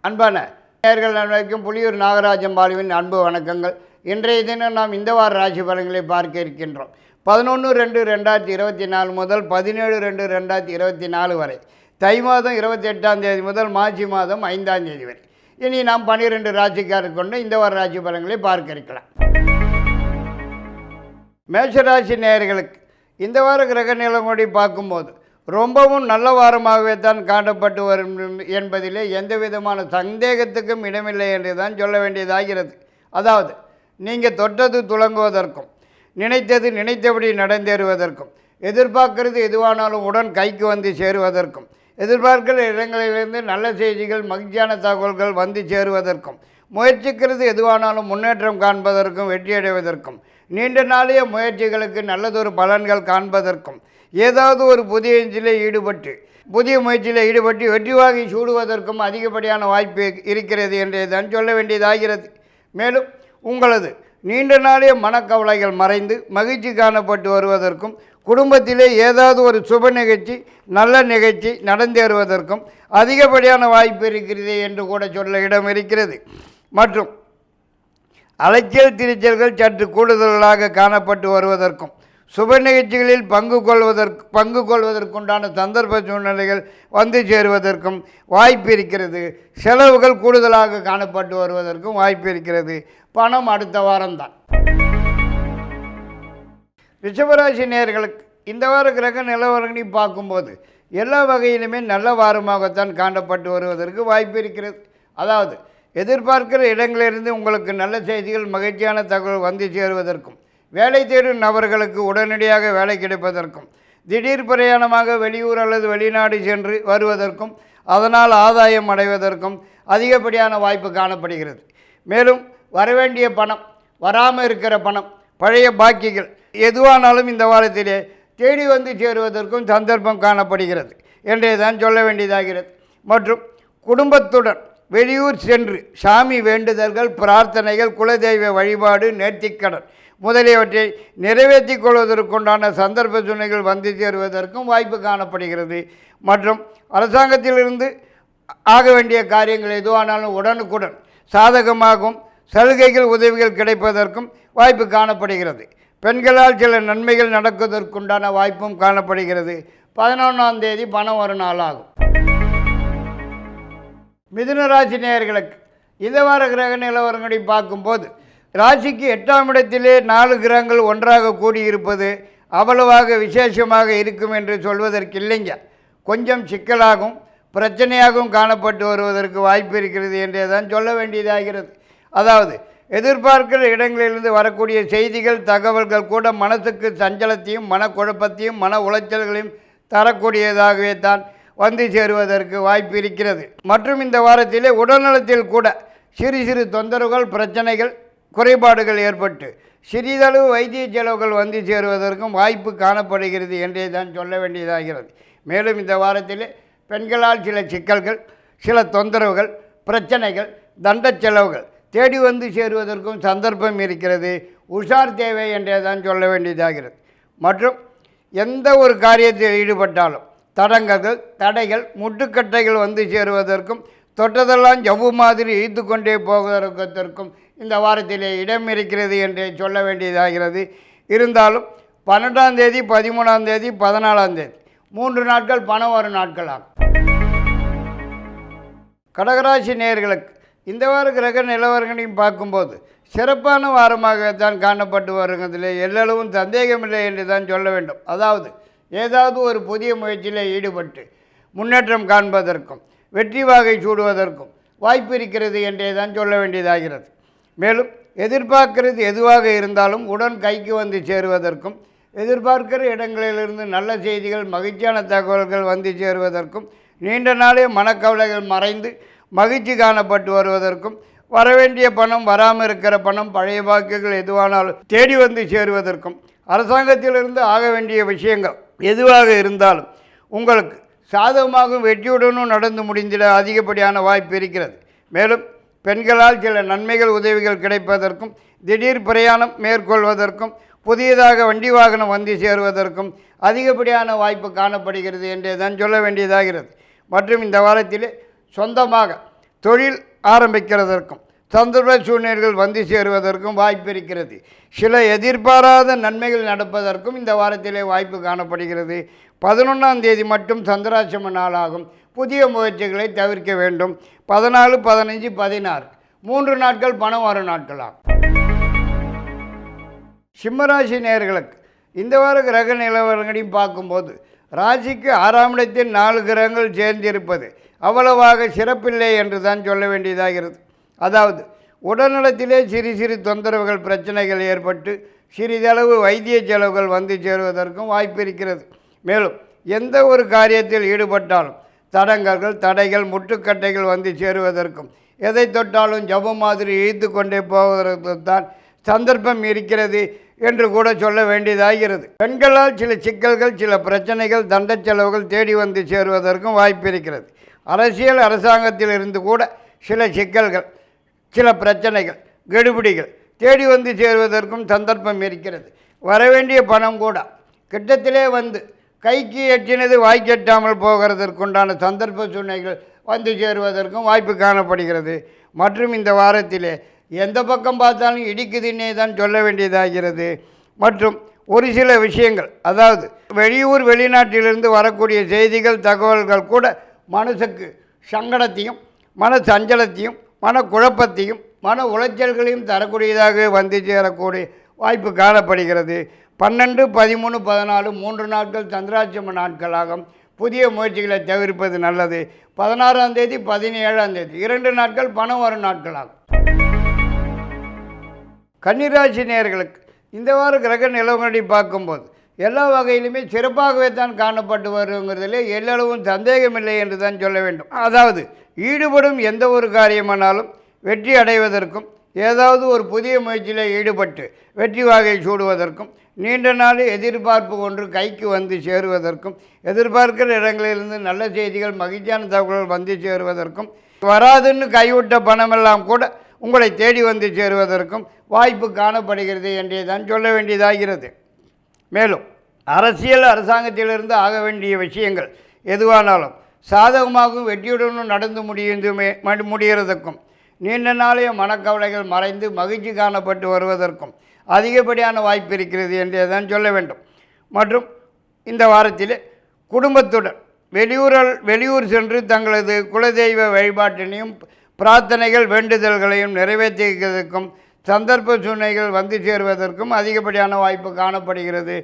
அன்பான நேயர்கள் அனைவருக்கும் புலியூர் நாகராஜன் பாலுவின் அன்பு வணக்கங்கள். இன்றைய தினம் நாம் இந்த வார ராசி பலன்களை பார்க்க இருக்கின்றோம். 11/2/2024 முதல் 17/2/2024 வரை, தை மாதம் 28ஆம் தேதி முதல் மார்ச் மாதம் 5ஆம் தேதி வரை. இனி நாம் 12 ராசிக்காரர் கொண்டு இந்த வார ராசி பலன்களை பார்க்க இருக்கலாம். மேஷராசி நேயர்களுக்கு இந்த வார கிரக நிலங்கோடி பார்க்கும்போது ரொம்பவும் நல்ல வாரமாகவே தான் காணப்பட்டு வரும் என்பதிலே எந்த விதமான சந்தேகத்துக்கும் இடமில்லை என்று தான் சொல்ல வேண்டியதாகிறது. அதாவது நீங்கள் தொட்டது துலங்குவதற்கும், நினைத்தது நினைத்தபடி நடந்தேறுவதற்கும், எதிர்பார்க்கிறது எதுவானாலும் உடன் கைக்கு வந்து சேருவதற்கும், எதிர்பார்க்கிற இடங்களிலிருந்து நல்ல செய்திகள் மகிழ்ச்சியான தகவல்கள் வந்து சேருவதற்கும், முயற்சிக்கிறது எதுவானாலும் முன்னேற்றம் காண்பதற்கும் வெற்றியடைவதற்கும், நீண்ட நாளைய முயற்சிகளுக்கு நல்லதொரு பலன்கள் காண்பதற்கும், ஏதாவது ஒரு புதிய முயற்சியில் ஈடுபட்டு வெற்றி வாகை சூடுவதற்கும் அதிகப்படியான வாய்ப்பு இருக்கிறது என்றே தான் சொல்ல வேண்டியதாகிறது. மேலும் உங்களது நீண்ட நாளைய மனக்கவலைகள் மறைந்து மகிழ்ச்சி காணப்பட்டு வருவதற்கும், குடும்பத்திலே ஏதாவது ஒரு சுப நிகழ்ச்சி நல்ல நிகழ்ச்சி நடந்தேறுவதற்கும் அதிகப்படியான வாய்ப்பு இருக்கிறது என்று கூட சொல்ல இடம் இருக்கிறது. மற்றும் அலைச்சல் திரிச்சல்கள் சற்று கூடுதலாக காணப்பட்டு வருவதற்கும், சுப நிகழ்ச்சிகளில் பங்கு கொள்வதற்குண்டான சந்தர்ப்ப சூழ்நிலைகள் வந்து சேருவதற்கும் வாய்ப்பு இருக்கிறது. செலவுகள் கூடுதலாக காணப்பட்டு வருவதற்கும் வாய்ப்பு இருக்கிறது. பணம் அடுத்த வாரம்தான். ரிஷபராசி நேயர்களுக்கு இந்த வார கிரக நிலவரங்களை பார்க்கும்போது எல்லா வகையிலுமே நல்ல வாரமாகத்தான் காணப்பட்டு வருவதற்கு வாய்ப்பு இருக்கிறது. அதாவது எதிர்பார்க்கிற இடங்களிலிருந்து உங்களுக்கு நல்ல செய்திகள் மகிழ்ச்சியான தகவல் வந்து சேருவதற்கும், வேலை தேடும் நபர்களுக்கு உடனடியாக வேலை கிடைப்பதற்கும், திடீர் பிரயாணமாக வெளியூர் அல்லது வெளிநாடு சென்று வருவதற்கும் அதனால் ஆதாயம் அடைவதற்கும் அதிகப்படியான வாய்ப்பு காணப்படுகிறது. மேலும் வரவேண்டிய பணம், வராமல் இருக்கிற பணம், பழைய பாக்கிகள் எதுவானாலும் இந்த வாரத்திலே தேடி வந்து சேருவதற்கும் சந்தர்ப்பம் காணப்படுகிறது என்றே தான் சொல்ல வேண்டியதாகிறது. மற்றும் குடும்பத்துடன் வெளியூர் சென்று சாமி வேண்டுதல்கள், பிரார்த்தனைகள், குலதெய்வ வழிபாடு, நேர்த்திக்கடன் முதலியவற்றை நிறைவேற்றி கொள்வதற்குண்டான சந்தர்ப்ப சூழ்நிலைகள் வந்து சேருவதற்கும் வாய்ப்பு காணப்படுகிறது. மற்றும் அரசாங்கத்திலிருந்து ஆக வேண்டிய காரியங்கள் எதுவானாலும் உடனுக்குடன் சாதகமாகவும் சலுகைகள் உதவிகள் கிடைப்பதற்கும் வாய்ப்பு காணப்படுகிறது. பெண்களால் சில நன்மைகள் நடக்குவதற்குண்டான வாய்ப்பும் காணப்படுகிறது. 11ஆம் தேதி பணம் ஒரு நாளாகும். மிதுன ராசி நேயர்களுக்கு இந்த வார கிரக நிலவரங்களை பார்க்கும்போது ராசிக்கு 8ஆம் இடத்திலே 4 கிரகங்கள் ஒன்றாக கூடியிருப்பது அவ்வளவாக விசேஷமாக இருக்கும் என்று சொல்வதற்கு இல்லைங்க. கொஞ்சம் சிக்கலாகவும் பிரச்சனையாகவும் காணப்பட்டு வருவதற்கு வாய்ப்பு இருக்கிறது என்றே தான் சொல்ல வேண்டியதாகிறது. அதாவது எதிர்பார்க்கிற இடங்களிலிருந்து வரக்கூடிய செய்திகள் தகவல்கள் கூட மனசுக்கு சஞ்சலத்தையும் மனக்குழப்பத்தையும் மன உளைச்சல்களையும் தரக்கூடியதாகவே தான் வந்து சேருவதற்கு வாய்ப்பு இருக்கிறது. மற்றும் இந்த வாரத்திலே உடல்நலத்தில் கூட சிறு சிறு தொந்தரவுகள், பிரச்சனைகள், குறைபாடுகள் ஏற்பட்டு சிறிதளவு வைத்திய செலவுகள் வந்து சேருவதற்கும் வாய்ப்பு காணப்படுகிறது என்றே தான் சொல்ல வேண்டியதாகிறது. மேலும் இந்த வாரத்தில் பெண்களால் சில சிக்கல்கள், சில தொந்தரவுகள், பிரச்சனைகள், தண்ட செலவுகள் தேடி வந்து சேருவதற்கும் சந்தர்ப்பம் இருக்கிறது. உஷார் தேவை என்றே தான் சொல்ல வேண்டியதாகிறது. மற்றும் எந்த ஒரு காரியத்தில் ஈடுபட்டாலும் தடைகள், முட்டுக்கட்டைகள் வந்து சேருவதற்கும், தொட்டதெல்லாம் ஜவ்வு மாதிரி இழுத்து கொண்டே போவதற்கும் இந்த வாரத்திலே இடம் இருக்கிறது என்றே சொல்ல வேண்டியதாகிறது. இருந்தாலும் 12ஆம் தேதி, 13ஆம் தேதி, 14ஆம் தேதி 3 நாட்கள் பணம் வரும் நாட்களாகும். கடகராசி நேயர்களுக்கு இந்த வார கிரக நிலவரங்களையும் பார்க்கும்போது சிறப்பான வாரமாகத்தான் காணப்பட்டு வருவதில் எல்லளவும் சந்தேகமில்லை என்று தான் சொல்ல வேண்டும். அதாவது ஏதாவது ஒரு புதிய முயற்சியில் ஈடுபட்டு முன்னேற்றம் காண்பதற்கும் வெற்றி வாகை சூடுவதற்கும் வாய்ப்பு இருக்கிறது என்றே தான் சொல்ல வேண்டியதாகிறது. மேலும் எதிர்பார்க்கிறது எதுவாக இருந்தாலும் உடன் கைக்கு வந்து சேருவதற்கும், எதிர்பார்க்கிற இடங்களிலிருந்து நல்ல செய்திகள் மகிழ்ச்சியான தகவல்கள் வந்து சேருவதற்கும், நீண்ட நாளே மனக்கவலைகள் மறைந்து மகிழ்ச்சி காணப்பட்டு வருவதற்கும், வரவேண்டிய பணம், வராமல் இருக்கிற பணம், பழைய பாக்கியங்கள் எதுவானாலும் தேடி வந்து சேருவதற்கும், அரசாங்கத்திலிருந்து ஆக வேண்டிய விஷயங்கள் எதுவாக இருந்தாலும் உங்களுக்கு சாதகமாகவும் வெற்றியுடனும் நடந்து முடிந்திட அதிகப்படியான வாய்ப்பு இருக்கிறது. மேலும் பெண்களால் சில நன்மைகள் உதவிகள் கிடைப்பதற்கும், திடீர் பிரயாணம் மேற்கொள்வதற்கும், புதியதாக வண்டி வாகனம் வந்து சேருவதற்கும் அதிகப்படியான வாய்ப்பு காணப்படுகிறது என்றே தான் சொல்ல வேண்டியதாகிறது. மற்றும் இந்த வாரத்தில் சொந்தமாக தொழில் ஆரம்பிக்கிறதற்கும் சந்தர்ப்ப சூழ்நிலைகள் வந்து சேருவதற்கும் வாய்ப்பு இருக்கிறது. சில எதிர்பாராத நன்மைகள் நடப்பதற்கும் இந்த வாரத்திலே வாய்ப்பு காணப்படுகிறது. 11ஆம் தேதி மட்டும் சந்திராசிரம நாளாகும். புதிய முயற்சிகளை தவிர்க்க வேண்டும். 14, 15, 16 3 நாட்கள் பணம் வரும் நாட்களாகும். சிம்மராசி நேயர்களுக்கு இந்த வார கிரக நிலவரங்களையும் பார்க்கும்போது ராசிக்கு 6ஆம் இடத்தில் 4 கிரகங்கள் சேர்ந்திருப்பது அவ்வளவாக சிறப்பில்லை என்று தான் சொல்ல வேண்டியதாகிறது. அதாவது உடல்நலத்திலே சிறு சிறு தொந்தரவுகள் பிரச்சனைகள் ஏற்பட்டு சிறிதளவு வைத்திய செலவுகள் வந்து சேருவதற்கும் வாய்ப்பு இருக்கிறது. மேலும் எந்த ஒரு காரியத்தில் ஈடுபட்டாலும் தடைகள் முட்டுக்கட்டைகள் வந்து சேருவதற்கும் எதை தொட்டாலும் ஜபம் மாதிரி இழுத்து கொண்டே போவதற்கு தான் சந்தர்ப்பம் இருக்கிறது என்று கூட சொல்ல வேண்டியதாகிறது. பெண்களால் சில சிக்கல்கள் சில பிரச்சனைகள் தண்ட செலவுகள் தேடி வந்து சேருவதற்கும் வாய்ப்பு இருக்கிறது. அரசியல் அரசாங்கத்தில் இருந்து கூட சில சிக்கல்கள் சில பிரச்சனைகள் கெடுபிடிகள் தேடி வந்து சேருவதற்கும் சந்தர்ப்பம் இருக்கிறது. வரவேண்டிய பணம் கூட கிட்டத்திலே வந்து கைக்கு எட்டினது வாய்க்கெட்டாமல் போகிறதற்குண்டான சந்தர்ப்ப சூழ்நிலைகள் வந்து சேருவதற்கும் வாய்ப்பு காணப்படுகிறது. மற்றும் இந்த வாரத்திலே எந்த பக்கம் பார்த்தாலும் இடிக்குதுன்னே தான் சொல்ல வேண்டியதாகிறது. மற்றும் ஒரு சில விஷயங்கள், அதாவது வெளியூர் வெளிநாட்டிலிருந்து வரக்கூடிய செய்திகள் தகவல்கள் கூட மனசுக்கு சங்கடத்தையும் மன சஞ்சலத்தையும் மன குழப்பத்தையும் மன உளைச்சல்களையும் தரக்கூடியதாக வந்து சேரக்கூடிய வாய்ப்பு காணப்படுகிறது. 12, 13, 14 3 நாட்கள் சந்திராசிரம நாட்களாகும். புதிய முயற்சிகளை தவிர்ப்பது நல்லது. 16ஆம் தேதி 17ஆம் தேதி 2 நாட்கள் பணம் வரும் நாட்களாகும். கன்னிராசி நேயர்களுக்கு இந்த வார கிரக நிலவரங்களை பார்க்கும்போது எல்லா வகையிலுமே சிறப்பாகவே தான் காணப்பட்டு வருங்கிறதுலே எல்லளவும் சந்தேகமில்லை என்று தான் சொல்ல வேண்டும். அதாவது ஈடுபடும் எந்த ஒரு காரியமானாலும் வெற்றி அடைவதற்கும் ஏதாவது ஒரு புதிய முயற்சியில் ஈடுபட்டு வெற்றி வாகை சூடுவதற்கும் நீண்ட நாள் எதிர்பார்ப்பு ஒன்று கைக்கு வந்து சேருவதற்கும் எதிர்பார்க்கிற இடங்களிலிருந்து நல்ல செய்திகள் மகிழ்ச்சியான தகவல்கள் வந்து சேருவதற்கும் வராதுன்னு கைவிட்ட பணமெல்லாம் கூட உங்களை தேடி வந்து சேருவதற்கும் வாய்ப்பு காணப்படுகிறது என்றே தான் சொல்ல வேண்டியதாகிறது. மேலும் அரசியல் அரசாங்கத்திலிருந்து ஆக வேண்டிய விஷயங்கள் எதுவானாலும் சாதகமாகவும் வெற்றியுடனும் நடந்து முடிகிறதுக்கும் நீண்ட நாளைய மனக்கவலைகள் மறைந்து மகிழ்ச்சி காணப்பட்டு வருவதற்கும் அதிகப்படியான வாய்ப்பு இருக்கிறது என்றே தான் சொல்ல வேண்டும். மற்றும் இந்த வாரத்தில் குடும்பத்துடன் வெளியூர் சென்று தங்களது குலதெய்வ வழிபாட்டினையும் பிரார்த்தனைகள் வேண்டுதல்களையும் நிறைவேற்றிக்கிறதுக்கும் சந்தர்ப்ப சூழ்நிலைகள் வந்து சேருவதற்கும் அதிகப்படியான வாய்ப்பு காணப்படுகிறது.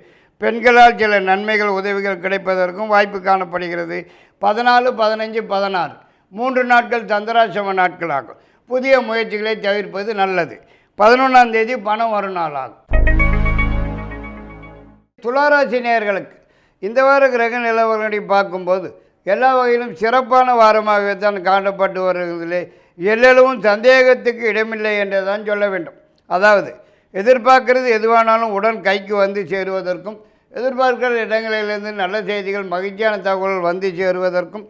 பெண்களால் சில நன்மைகள் உதவிகள் கிடைப்பதற்கும் வாய்ப்பு காணப்படுகிறது. 14, 15, 16 3 நாட்கள் சந்திராசிரம நாட்களாகும். புதிய முயற்சிகளை தவிர்ப்பது நல்லது. 11ஆம் தேதி பணம் வரும் நாளாகும். துளாராசி நேயர்களுக்கு இந்த வார கிரக நிலவரங்களை பார்க்கும்போது எல்லா வகையிலும் சிறப்பான வாரமாகவே தான் காணப்பட்டு வருவதிலே எல்லளவும் சந்தேகத்துக்கு இடமில்லை என்று தான் சொல்ல வேண்டும். அதாவது எதிர்பார்க்கிறது எதுவானாலும் உடன் கைக்கு வந்து சேருவதற்கும் எதிர்பார்க்கிற இடங்களிலிருந்து நல்ல செய்திகள் மகிழ்ச்சியான தகவல்கள் வந்து சேருவதற்கும்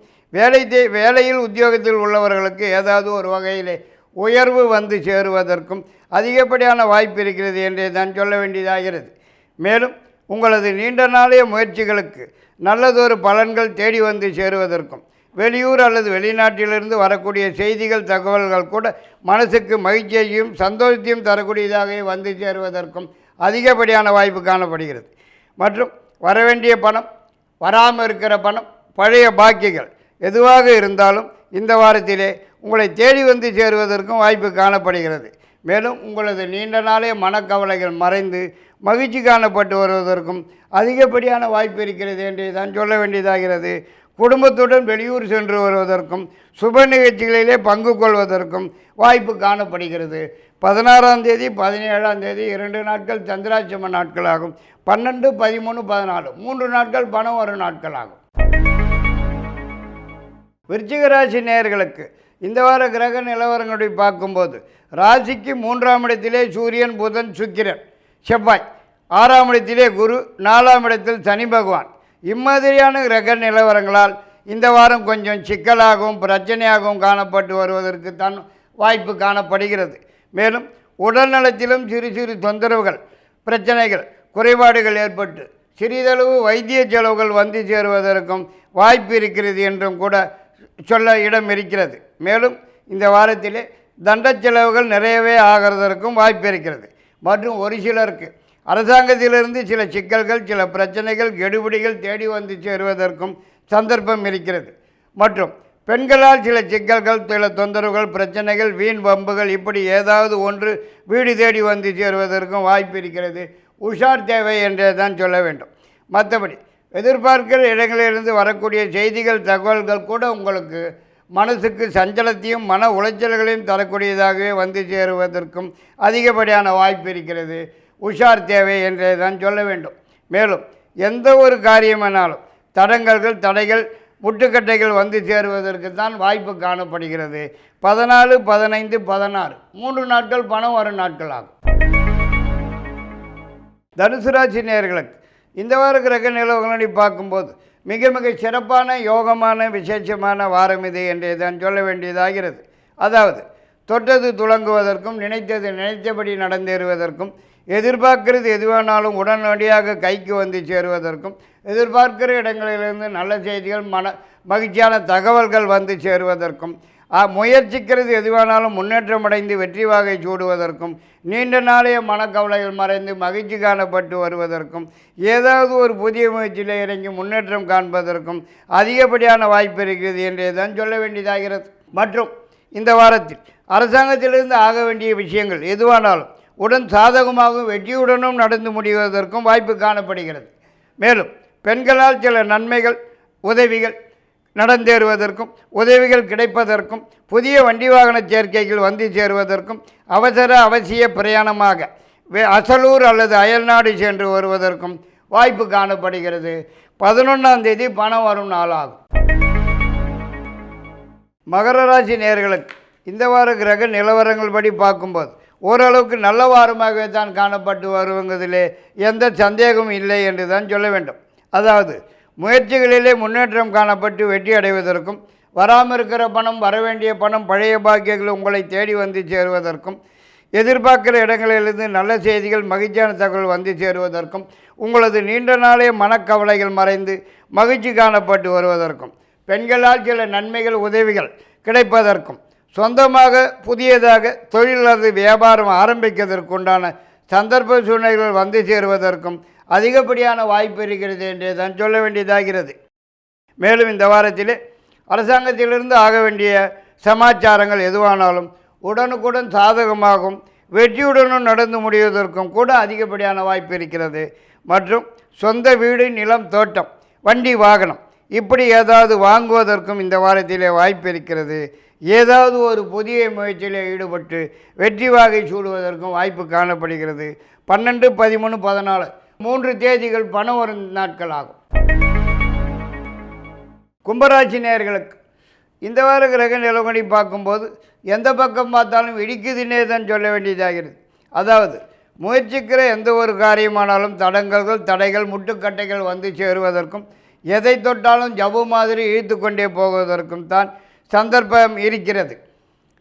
வேலையில் உத்தியோகத்தில் உள்ளவர்களுக்கு ஏதாவது ஒரு வகையிலே உயர்வு வந்து சேருவதற்கும் அதிகப்படியான வாய்ப்பு இருக்கிறது என்றே தான் சொல்ல வேண்டியதாகிறது. மேலும் உங்களது நீண்ட நாளைய முயற்சிகளுக்கு நல்லதொரு பலன்கள் தேடி வந்து சேருவதற்கும் வெளியூர் அல்லது வெளிநாட்டிலிருந்து வரக்கூடிய செய்திகள் தகவல்கள் கூட மனசுக்கு மகிழ்ச்சியையும் சந்தோஷத்தையும் தரக்கூடியதாக வந்து சேருவதற்கும் அதிகப்படியான வாய்ப்பு காணப்படுகிறது. மற்றும் வரவேண்டிய பணம் வராமல் இருக்கிற பணம் பழைய பாக்கிகள் எதுவாக இருந்தாலும் இந்த வாரத்திலே உங்களை தேடி வந்து சேருவதற்கும் வாய்ப்பு காணப்படுகிறது. மேலும் உங்களது நீண்ட நாளைய மனக்கவலைகள் மறைந்து மகிழ்ச்சி காணப்பட்டு வருவதற்கும் அதிகப்படியான வாய்ப்பு இருக்கிறது என்று தான் சொல்ல வேண்டியதாகிறது. குடும்பத்துடன் வெளியூர் சென்று வருவதற்கும் சுப நிகழ்ச்சிகளிலே பங்கு கொள்வதற்கும் வாய்ப்பு காணப்படுகிறது. 16ஆம் தேதி 17ஆம் தேதி 2 நாட்கள் சந்திராசிரம நாட்களாகும். 12, 13, 14 3 நாட்கள் பணம் வரும் நாட்களாகும். விருச்சிக ராசி நேயர்களுக்கு இந்த வார கிரக நிலவரங்களை பார்க்கும்போது ராசிக்கு 3ஆம் இடத்திலே சூரியன் புதன் சுக்கிரன் செவ்வாய், 6ஆம் இடத்திலே குரு, 4ஆம் இடத்தில் சனி பகவான். இம்மாதிரியான கிரக நிலவரங்களால் இந்த வாரம் கொஞ்சம் சிக்கலாகவும் பிரச்சனையாகவும் காணப்பட்டு வருவதற்கு தான் வாய்ப்பு காணப்படுகிறது. மேலும் உடல் நலத்திலும் சிறு சிறு தொந்தரவுகள் பிரச்சனைகள் குறைபாடுகள் ஏற்பட்டு சிறிதளவு வைத்திய செலவுகள் வந்து சேருவதற்கும் வாய்ப்பு இருக்கிறது என்றும் கூட சொல்ல இடம் இருக்கிறது. மேலும் இந்த வாரத்திலே தண்ட செலவுகள் நிறையவே ஆகிறதற்கும் வாய்ப்பு இருக்கிறது. மற்றும் ஒரு சிலருக்கு அரசாங்கத்திலிருந்து சில சிக்கல்கள், சில பிரச்சனைகள், கெடுபிடிகள் தேடி வந்து சேருவதற்கும் சந்தர்ப்பம் இருக்கிறது. மற்றும் பெண்களால் சில சிக்கல்கள், சில தொந்தரவுகள், பிரச்சனைகள், வீண் வம்புகள் இப்படி ஏதாவது ஒன்று வீடு தேடி வந்து சேருவதற்கும் வாய்ப்பு இருக்கிறது. உஷார் தேவை என்றே தான் சொல்ல வேண்டும். மற்றபடி எதிர்பார்க்கிற இடங்களிலிருந்து வரக்கூடிய செய்திகள், தகவல்கள் கூட உங்களுக்கு மனசுக்கு சஞ்சலத்தையும் மன உளைச்சல்களையும் தரக்கூடியதாகவே வந்து சேருவதற்கும் அதிகப்படியான வாய்ப்பு இருக்கிறது. உஷார் தேவை என்றே தான் சொல்ல வேண்டும். மேலும் எந்த ஒரு காரியமானாலும் தடங்கல்கள், தடைகள், முட்டுக்கட்டைகள் வந்து சேருவதற்கு தான் வாய்ப்பு காணப்படுகிறது. 14, 15, 16 3 நாட்கள் பணம் வரும் நாட்கள் ஆகும். தனுசு ராசி நேயர்களுக்கு இந்த வார கிரக நிலவரங்களை பார்க்கும்போது மிக மிக சிறப்பான, யோகமான, விசேஷமான வாரம் இது என்றே தான் சொல்ல வேண்டியதாகிறது. அதாவது தொட்டது துளங்குவதற்கும், நினைத்தது நினைத்தபடி நடந்தேறுவதற்கும், எதிர்பார்க்கிறது எதுவானாலும் உடனடியாக கைக்கு வந்து சேருவதற்கும், எதிர்பார்க்கிற இடங்களிலிருந்து நல்ல செய்திகள், மகிழ்ச்சியான தகவல்கள் வந்து சேருவதற்கும், முயற்சிக்கிறது எதுவானாலும் முன்னேற்றமடைந்து வெற்றி வாகை சூடுவதற்கும், நீண்ட நாளைய மனக்கவலைகள் மறைந்து மகிழ்ச்சி காணப்பட்டு வருவதற்கும், ஏதாவது ஒரு புதிய முயற்சியில் இறங்கி முன்னேற்றம் காண்பதற்கும் அதிகப்படியான வாய்ப்பு இருக்கிறது என்றே தான் சொல்ல வேண்டியதாகிறது. மற்றும் இந்த வாரத்தில் அரசாங்கத்திலிருந்து ஆக வேண்டிய விஷயங்கள் எதுவானாலும் உடன் சாதகமாகவும் வெற்றியுடனும் நடந்து முடிவதற்கும் வாய்ப்பு காணப்படுகிறது. மேலும் பெண்களால் சில நன்மைகள், உதவிகள் நடந்தேறுவதற்கும், உதவிகள் கிடைப்பதற்கும், புதிய வண்டி வாகன சேர்க்கைகள் வந்து சேருவதற்கும், அவசிய பிரயாணமாக அசலூர் அல்லது அயல்நாடு சென்று வருவதற்கும் வாய்ப்பு காணப்படுகிறது. 11ஆம் தேதி பணம் வரும் நாளாகும். மகர ராசி நேயர்களுக்கு இந்த வார கிரக நிலவரங்கள் படி பார்க்கும்போது ஓரளவுக்கு நல்ல வாரமாகவே தான் காணப்பட்டு வருவதிலே எந்த சந்தேகமும் இல்லை என்று தான் சொல்ல வேண்டும். அதாவது முயற்சிகளிலே முன்னேற்றம் காணப்பட்டு வெற்றி அடைவதற்கும், வராமல் இருக்கிற பணம், வரவேண்டிய பணம், பழைய பாக்கியங்கள் உங்களை தேடி வந்து சேருவதற்கும், எதிர்பார்க்கிற இடங்களிலிருந்து நல்ல செய்திகள், மகிழ்ச்சியான தகவல் வந்து சேருவதற்கும், உங்களது நீண்ட நாளைய மனக்கவலைகள் மறைந்து மகிழ்ச்சி காணப்பட்டு வருவதற்கும், பெண்களால் சில நன்மைகள், உதவிகள் கிடைப்பதற்கும், சொந்தமாக புதியதாக தொழில் அல்லது வியாபாரம் ஆரம்பிப்பதற்குண்டான சந்தர்ப்ப சூழ்நிலைகள் வந்து சேருவதற்கும் அதிகப்படியான வாய்ப்பு இருக்கிறது என்றே தான் சொல்ல வேண்டியதாகிறது. மேலும் இந்த வாரத்திலே அரசாங்கத்திலிருந்து ஆக வேண்டிய சமாச்சாரங்கள் எதுவானாலும் உடனுக்குடன் சாதகமாகவும் வெற்றியுடனும் நடந்து முடிவதற்கும் கூட அதிகப்படியான வாய்ப்பு இருக்கிறது. மற்றும் சொந்த வீடு, நிலம், தோட்டம், வண்டி, வாகனம் இப்படி ஏதாவது வாங்குவதற்கும் இந்த வாரத்திலே வாய்ப்பு இருக்கிறது. ஏதாவது ஒரு புதிய முயற்சியில் ஈடுபட்டு வெற்றி வாகை சூடுவதற்கும் வாய்ப்பு காணப்படுகிறது. 12, 13, 14 3 தேதிகள் பணம் வரும் நாட்கள் ஆகும். கும்பராசி நேயர்களுக்கு இந்த வார கிரக நிலவரங்களை பார்க்கும்போது எந்த பக்கம் பார்த்தாலும் இடிக்குதுன்னே தான் சொல்ல வேண்டியதாகிறது. அதாவது முயற்சிக்கிற எந்த ஒரு காரியமானாலும் தடங்கல்கள், தடைகள், முட்டுக்கட்டைகள் வந்து சேருவதற்கும், எதை தொட்டாலும் ஜவ்வு மாதிரி இழுத்து கொண்டே போவதற்கும் தான் சந்தர்ப்பம் இருக்கிறது.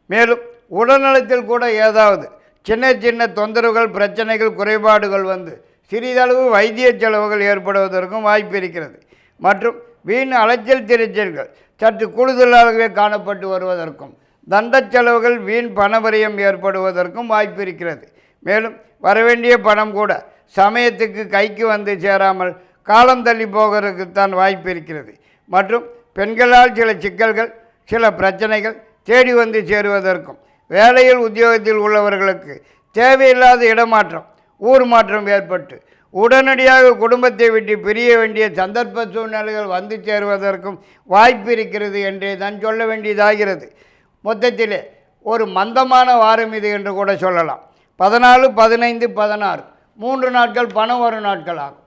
மேலும் உடல்நலத்தில் கூட ஏதாவது சின்ன சின்ன தொந்தரவுகள், பிரச்சனைகள், குறைபாடுகள் வந்து சிறிதளவு வைத்திய செலவுகள் ஏற்படுவதற்கும் வாய்ப்பு இருக்கிறது. மற்றும் வீண் அலைச்சல் திரைச்சல்கள் சற்று கூடுதலாகவே காணப்பட்டு வருவதற்கும், தண்ட செலவுகள், வீண் பணவரியம் ஏற்படுவதற்கும் வாய்ப்பு இருக்கிறது. மேலும் வரவேண்டிய பணம் கூட சமயத்துக்கு கைக்கு வந்து சேராமல் காலம் தள்ளி போகிறதுக்குத்தான் வாய்ப்பு இருக்கிறது. மற்றும் பெண்களால் சில சிக்கல்கள், சில பிரச்சனைகள் தேடி வந்து சேருவதற்கும், வேலையில் உத்தியோகத்தில் உள்ளவர்களுக்கு தேவையில்லாத இடமாற்றம், ஊர் மாற்றம் ஏற்பட்டு உடனடியாக குடும்பத்தை விட்டு பிரிய வேண்டிய சந்தர்ப்ப சூழ்நிலைகள் வந்து சேருவதற்கும் வாய்ப்பு இருக்கிறது என்றே தான் சொல்ல வேண்டியதாகிறது. மொத்தத்திலே ஒரு மந்தமான வாரம் இது என்று கூட சொல்லலாம். 14, 15, 16 3 நாட்கள் பணம் வரும் நாட்கள் ஆகும்.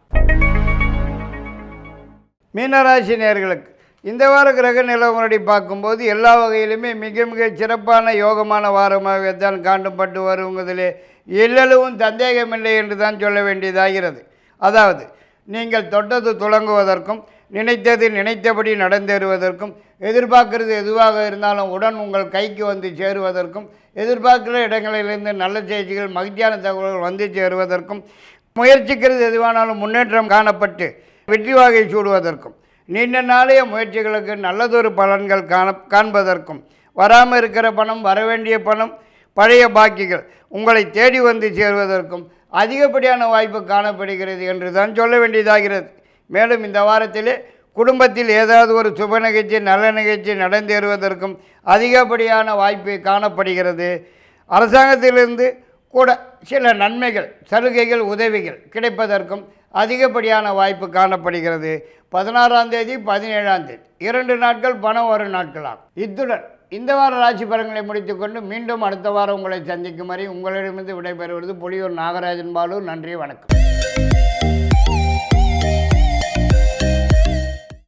மீனராசி நேயர்களுக்கு இந்த வார கிரக நிலவரப்படி பார்க்கும்போது எல்லா வகையிலுமே மிக மிக சிறப்பான, யோகமான வாரமாக தான் காணப்பட்டு வருவதிலே எல்லளவும் சந்தேகமில்லை என்று தான் சொல்ல வேண்டியதாகிறது. அதாவது நீங்கள் தொட்டது துளங்குவதற்கும், நினைத்தது நினைத்தபடி நடந்தேறுவதற்கும், எதிர்பார்க்கிறது எதுவாக இருந்தாலும் உடன் உங்கள் கைக்கு வந்து சேருவதற்கும், எதிர்பார்க்கிற இடங்களிலிருந்து நல்ல செய்திகள், மகிழ்ச்சியான தகவல்கள் வந்து சேருவதற்கும், முயற்சிக்கிறது எதுவானாலும் முன்னேற்றம் காணப்பட்டு வெற்றி வாகை சூடுவதற்கும், நீண்ட நாளைய முயற்சிகளுக்கு நல்லதொரு பலன்கள் காண்பதற்கும் வராமல் இருக்கிற பணம், வரவேண்டிய பணம், பழைய பாக்கிகள் உங்களை தேடி வந்து சேருவதற்கும் அதிகப்படியான வாய்ப்பு காணப்படுகிறது என்று தான் சொல்ல வேண்டியதாகிறது. மேலும் இந்த வாரத்திலே குடும்பத்தில் ஏதாவது ஒரு சுப நிகழ்ச்சி, நல்ல நிகழ்ச்சி நடந்தேறுவதற்கும் அதிகப்படியான வாய்ப்பு காணப்படுகிறது. அரசாங்கத்திலிருந்து கூட சில நன்மைகள், சலுகைகள், உதவிகள் கிடைப்பதற்கும் அதிகப்படியான வாய்ப்பு காணப்படுகிறது. 16ஆம் தேதி 17ஆம் தேதி 2 நாட்கள் பணம் வரும் நாட்களாகும். இத்துடன் இந்த வார ராசி பலன்களை முடித்துக்கொண்டு மீண்டும் அடுத்த வாரம் உங்களை சந்திக்கும் வரை உங்களிடமிருந்து விடைபெறுவது புலியூர் நாகராஜன் பாலு. நன்றி, வணக்கம்.